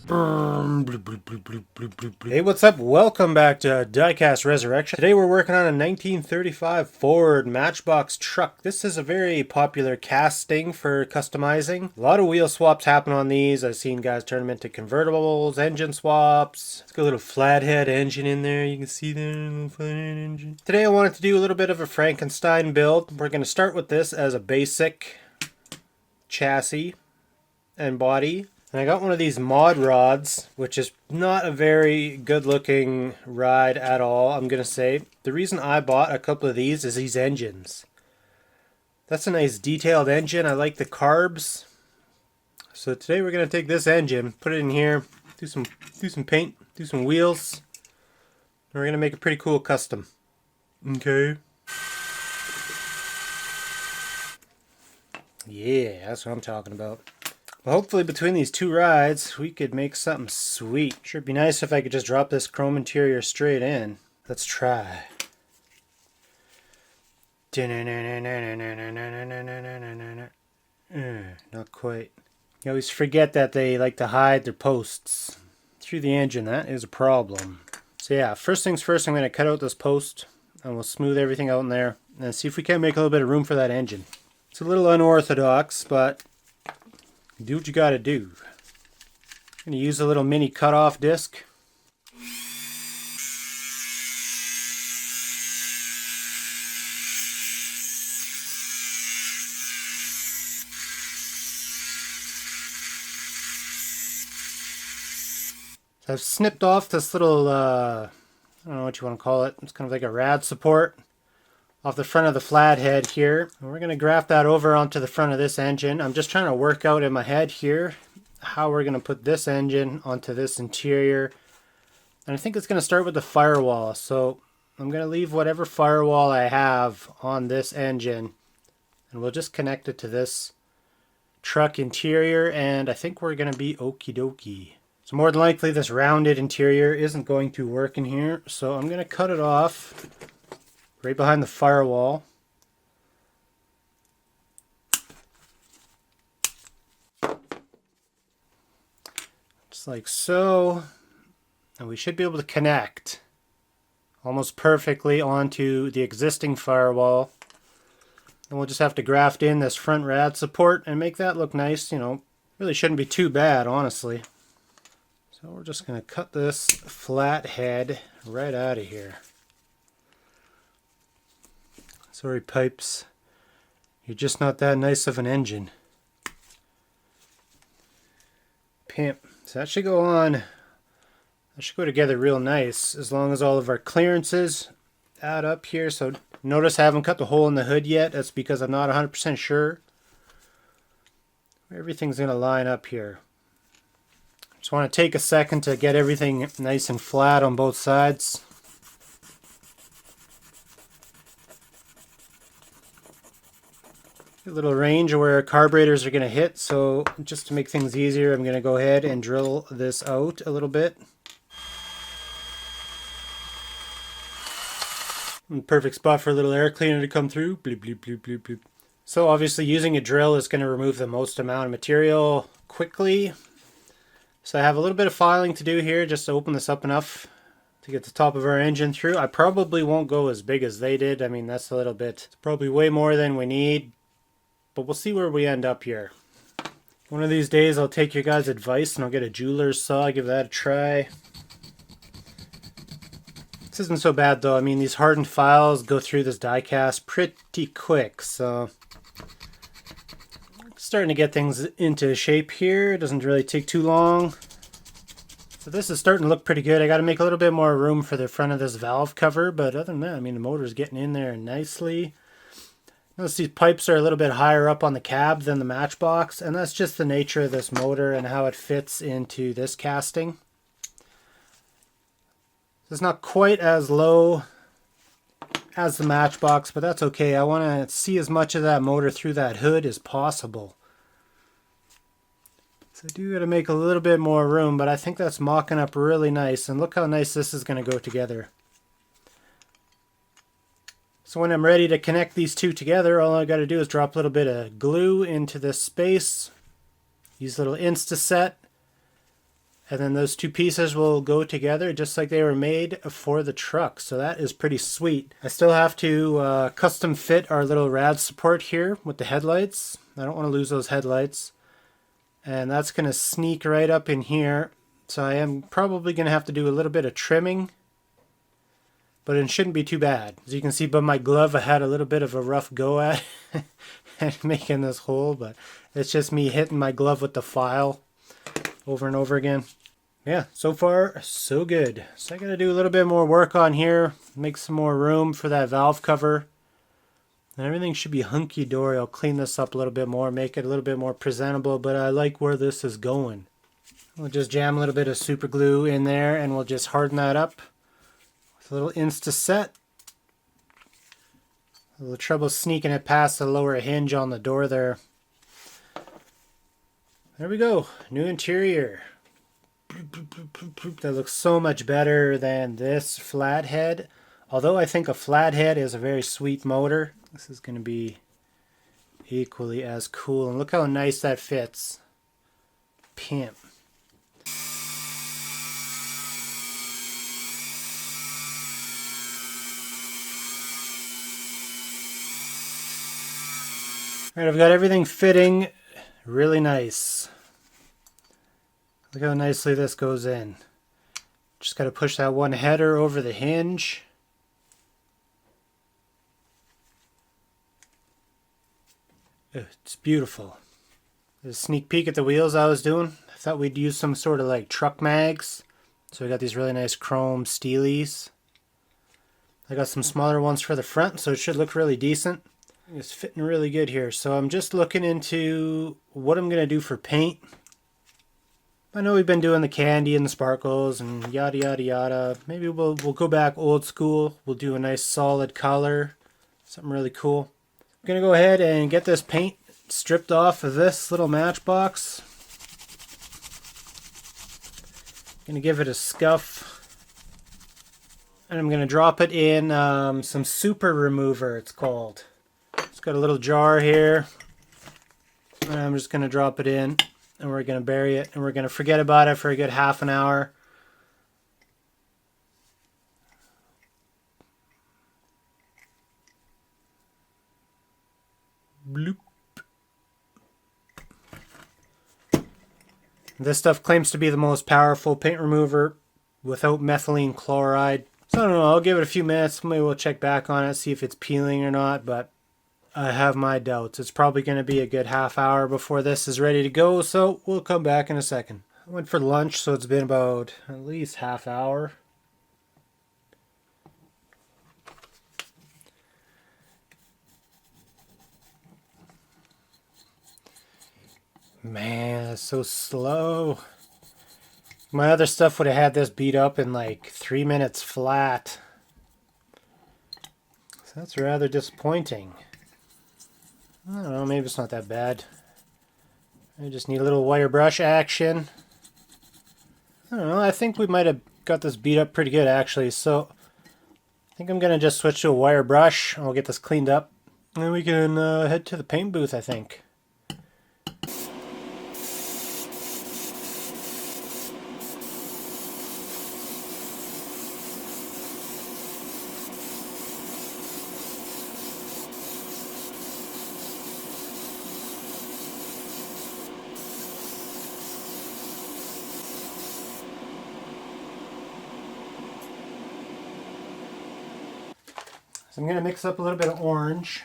Hey, what's up? Welcome back to Diecast Resurrection. Today we're working on a 1935 Ford Matchbox truck. This is a very popular casting for customizing. A lot of wheel swaps happen on these. I've seen guys turn them into convertibles, engine swaps. It's got a little flathead engine in there. You can see there, a little flathead engine. Today I wanted to do a little bit of a Frankenstein build. We're going to start with this as a basic chassis and body. And I got one of these mod rods, which is not a very good looking ride at all, I'm going to say. The reason I bought a couple of these is these engines. That's a nice detailed engine. I like the carbs. So today we're going to take this engine, put it in here, do some paint, do some wheels. And we're going to make a pretty cool custom. Okay. Yeah, that's what I'm talking about. Well, hopefully between these two rides we could make something sweet. Sure, it'd be nice if I could just drop this chrome interior straight in. Let's try. Not quite. You always forget that they like to hide their posts through the engine. That is a problem. So yeah, first things first, I'm going to cut out this post and we'll smooth everything out in there and see if we can make a little bit of room for that engine. It's a little unorthodox, but do what you gotta do. I'm gonna use a little mini cutoff disc. So I've snipped off this little, I don't know what you want to call it. It's kind of like a rad support off the front of the flathead here. And we're going to graft that over onto the front of this engine. I'm just trying to work out in my head here how we're going to put this engine onto this interior. And I think it's going to start with the Firewall. So I'm going to leave whatever Firewall I have on this engine and we'll just connect it to this truck interior, and I think we're going to be okie dokie. So more than likely this rounded interior isn't going to work in here, so I'm going to cut it off right behind the Firewall. Just like so. And we should be able to connect almost perfectly onto the existing Firewall. And we'll just have to graft in this front rad support and make that look nice. You know, really shouldn't be too bad, honestly. So we're just going to cut this flat head right out of here. Sorry, pipes. You're just not that nice of an engine. Pimp. So that should go on. That should go together real nice as long as all of our clearances add up here. So notice I haven't cut the hole in the hood yet. That's because I'm not 100% sure where everything's going to line up here. Just want to take a second to get everything nice and flat on both sides. A little range of where our carburetors are going to hit, so just to make things easier, I'm going to go ahead and drill this out a little bit. Perfect spot for a little air cleaner to come through. Bloop, bloop, bloop, bloop, bloop. So obviously using a drill is going to remove the most amount of material quickly. So I have a little bit of filing to do here just to open this up enough to get the top of our engine through. I probably won't go as big as they did. I mean, that's a little bit, it's probably way more than we need. But we'll see where we end up here. One of these days I'll take your guys' advice and I'll get a jeweler's saw, give that a try. This isn't so bad though. I mean, these hardened files go through this die-cast pretty quick, so starting to get things into shape here. It doesn't really take too long. So this is starting to look pretty good. I got to make a little bit more room for the front of this valve cover, but other than that, I mean, the motor's getting in there nicely. Notice these pipes are a little bit higher up on the cab than the Matchbox, and that's just the nature of this motor and how it fits into this casting. It's not quite as low as the Matchbox, but that's okay. I want to see as much of that motor through that hood as possible. So I do got to make a little bit more room, but I think that's mocking up really nice, and look how nice this is going to go together. So when I'm ready to connect these two together, all I got to do is drop a little bit of glue into this space. Use a little Insta-Set. And then those two pieces will go together just like they were made for the truck. So that is pretty sweet. I still have to custom fit our little rad support here with the headlights. I don't want to lose those headlights. And that's going to sneak right up in here. So I am probably going to have to do a little bit of trimming. But it shouldn't be too bad. As you can see by my glove, I had a little bit of a rough go at making this hole. But it's just me hitting my glove with the file over and over again. Yeah, so far so good. So I gotta do a little bit more work on here, make some more room for that valve cover. And everything should be hunky-dory. I'll clean this up a little bit more, make it a little bit more presentable, but I like where this is going. We'll just jam a little bit of super glue in there and we'll just harden that up with a little Insta-Set. A little trouble sneaking it past the lower hinge on the door there. There we go, new interior. That looks so much better than this flathead. Although I think a flathead is a very sweet motor, this is going to be equally as cool. And look how nice that fits. Pimp. Alright, I've got everything fitting really nice. Look how nicely this goes in. Just got to push that one header over the hinge. It's beautiful. There's a sneak peek at the wheels I was doing. I thought we'd use some sort of like truck mags. So we got these really nice chrome steelies. I got some smaller ones for the front, so it should look really decent. It's fitting really good here. So I'm just looking into what I'm going to do for paint. I know we've been doing the candy and the sparkles and yada yada yada. Maybe we'll go back old school. We'll do a nice solid color. Something really cool. I'm going to go ahead and get this paint stripped off of this little Matchbox. Going to give it a scuff. And I'm going to drop it in some super remover, it's called. It's got a little jar here. And I'm just going to drop it in. And we're going to bury it. And we're going to forget about it for a good half an hour. Bloop. This stuff claims to be the most powerful paint remover without methylene chloride. So I don't know, I'll give it a few minutes. Maybe we'll check back on it, see if it's peeling or not. But I have my doubts. It's probably going to be a good half hour before this is ready to go. So we'll come back in a second. I went for lunch, so it's been about at least half hour. Man, it's so slow. My other stuff would have had this beat up in like 3 minutes flat. So that's rather disappointing. I don't know, maybe it's not that bad. I just need a little wire brush action. I don't know, I think we might have got this beat up pretty good actually. So I think I'm going to just switch to a wire brush. I'll get this cleaned up. And then we can head to the paint booth, I think. So I'm going to mix up a little bit of orange.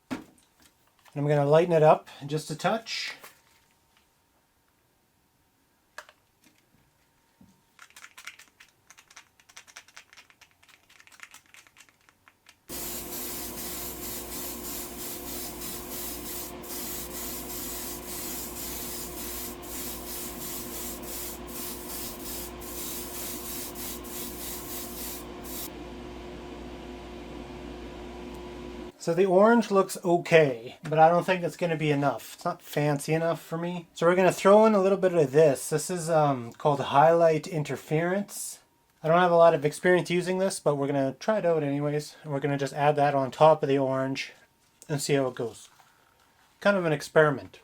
And I'm going to lighten it up just a touch. So the orange looks okay, but I don't think it's going to be enough. It's not fancy enough for me. So we're going to throw in a little bit of this. This is called highlight interference. I don't have a lot of experience using this, but we're going to try it out anyways. And we're going to just add that on top of the orange and see how it goes. Kind of an experiment.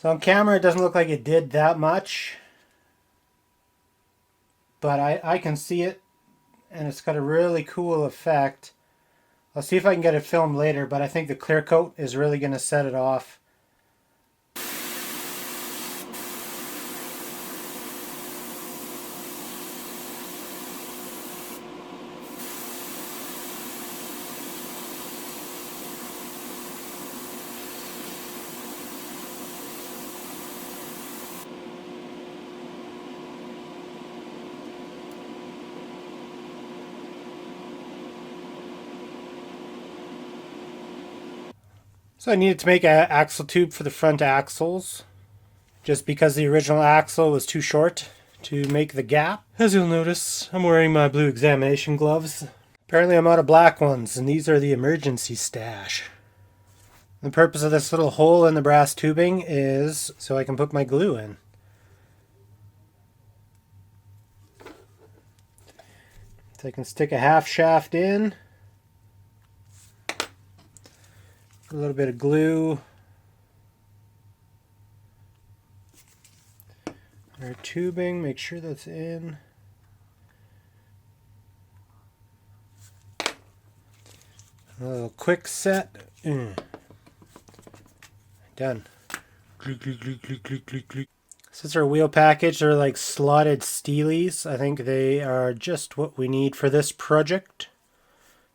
So on camera it doesn't look like it did that much, but I can see it, and it's got a really cool effect. I'll see if I can get it filmed later, but I think the clear coat is really going to set it off. So I needed to make an axle tube for the front axles, just because the original axle was too short to make the gap. As you'll notice, I'm wearing my blue examination gloves. Apparently I'm out of black ones, and these are the emergency stash. The purpose of this little hole in the brass tubing is so I can put my glue in. So I can stick a half shaft in. A little bit of glue. Our tubing, make sure that's in. A little quick set. Done. This is our wheel package. They're like slotted steelies. I think they are just what we need for this project.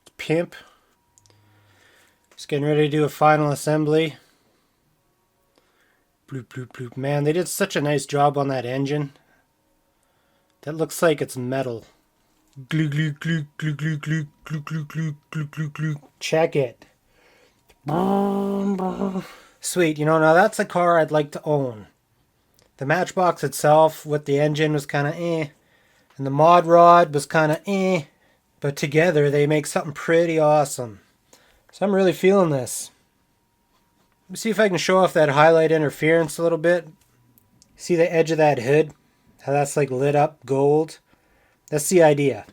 It's pimp. Just getting ready to do a final assembly. Bloop, bloop, bloop. Man, they did such a nice job on that engine. That looks like it's metal. Glue, glue, glue, glue, glue, glue, glue, glue, glue, glue, glue, glue. Check it. Sweet, you know, now that's a car I'd like to own. The Matchbox itself with the engine was kind of eh. And the mod rod was kind of eh. But together they make something pretty awesome. So I'm really feeling this. Let me see if I can show off that highlight interference a little bit. See the edge of that hood? How that's like lit up gold? That's the idea.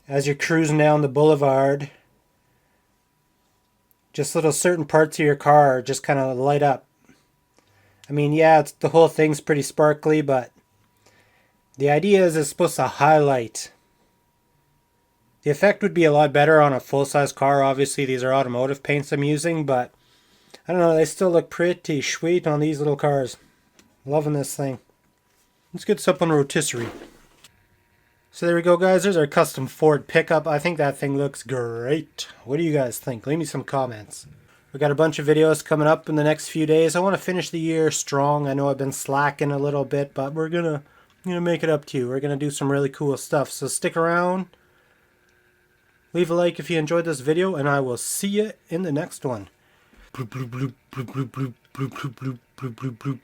As you're cruising down the boulevard, just little certain parts of your car just kind of light up. I mean, yeah, the whole thing's pretty sparkly, but the idea is it's supposed to highlight. The effect would be a lot better on a full-size car. Obviously, these are automotive paints I'm using, but I don't know, they still look pretty sweet on these little cars. Loving this thing. Let's get this up on rotisserie. So there we go, guys. There's our custom Ford pickup. I think that thing looks great. What do you guys think? Leave me some comments. We got a bunch of videos coming up in the next few days. I want to finish the year strong. I know I've been slacking a little bit, but we're gonna make it up to you. We're gonna do some really cool stuff. So stick around. Leave a like if you enjoyed this video, and I will see you in the next one. Bloop, bloop, bloop, bloop, bloop, bloop, bloop, bloop, bloop, bloop, bloop.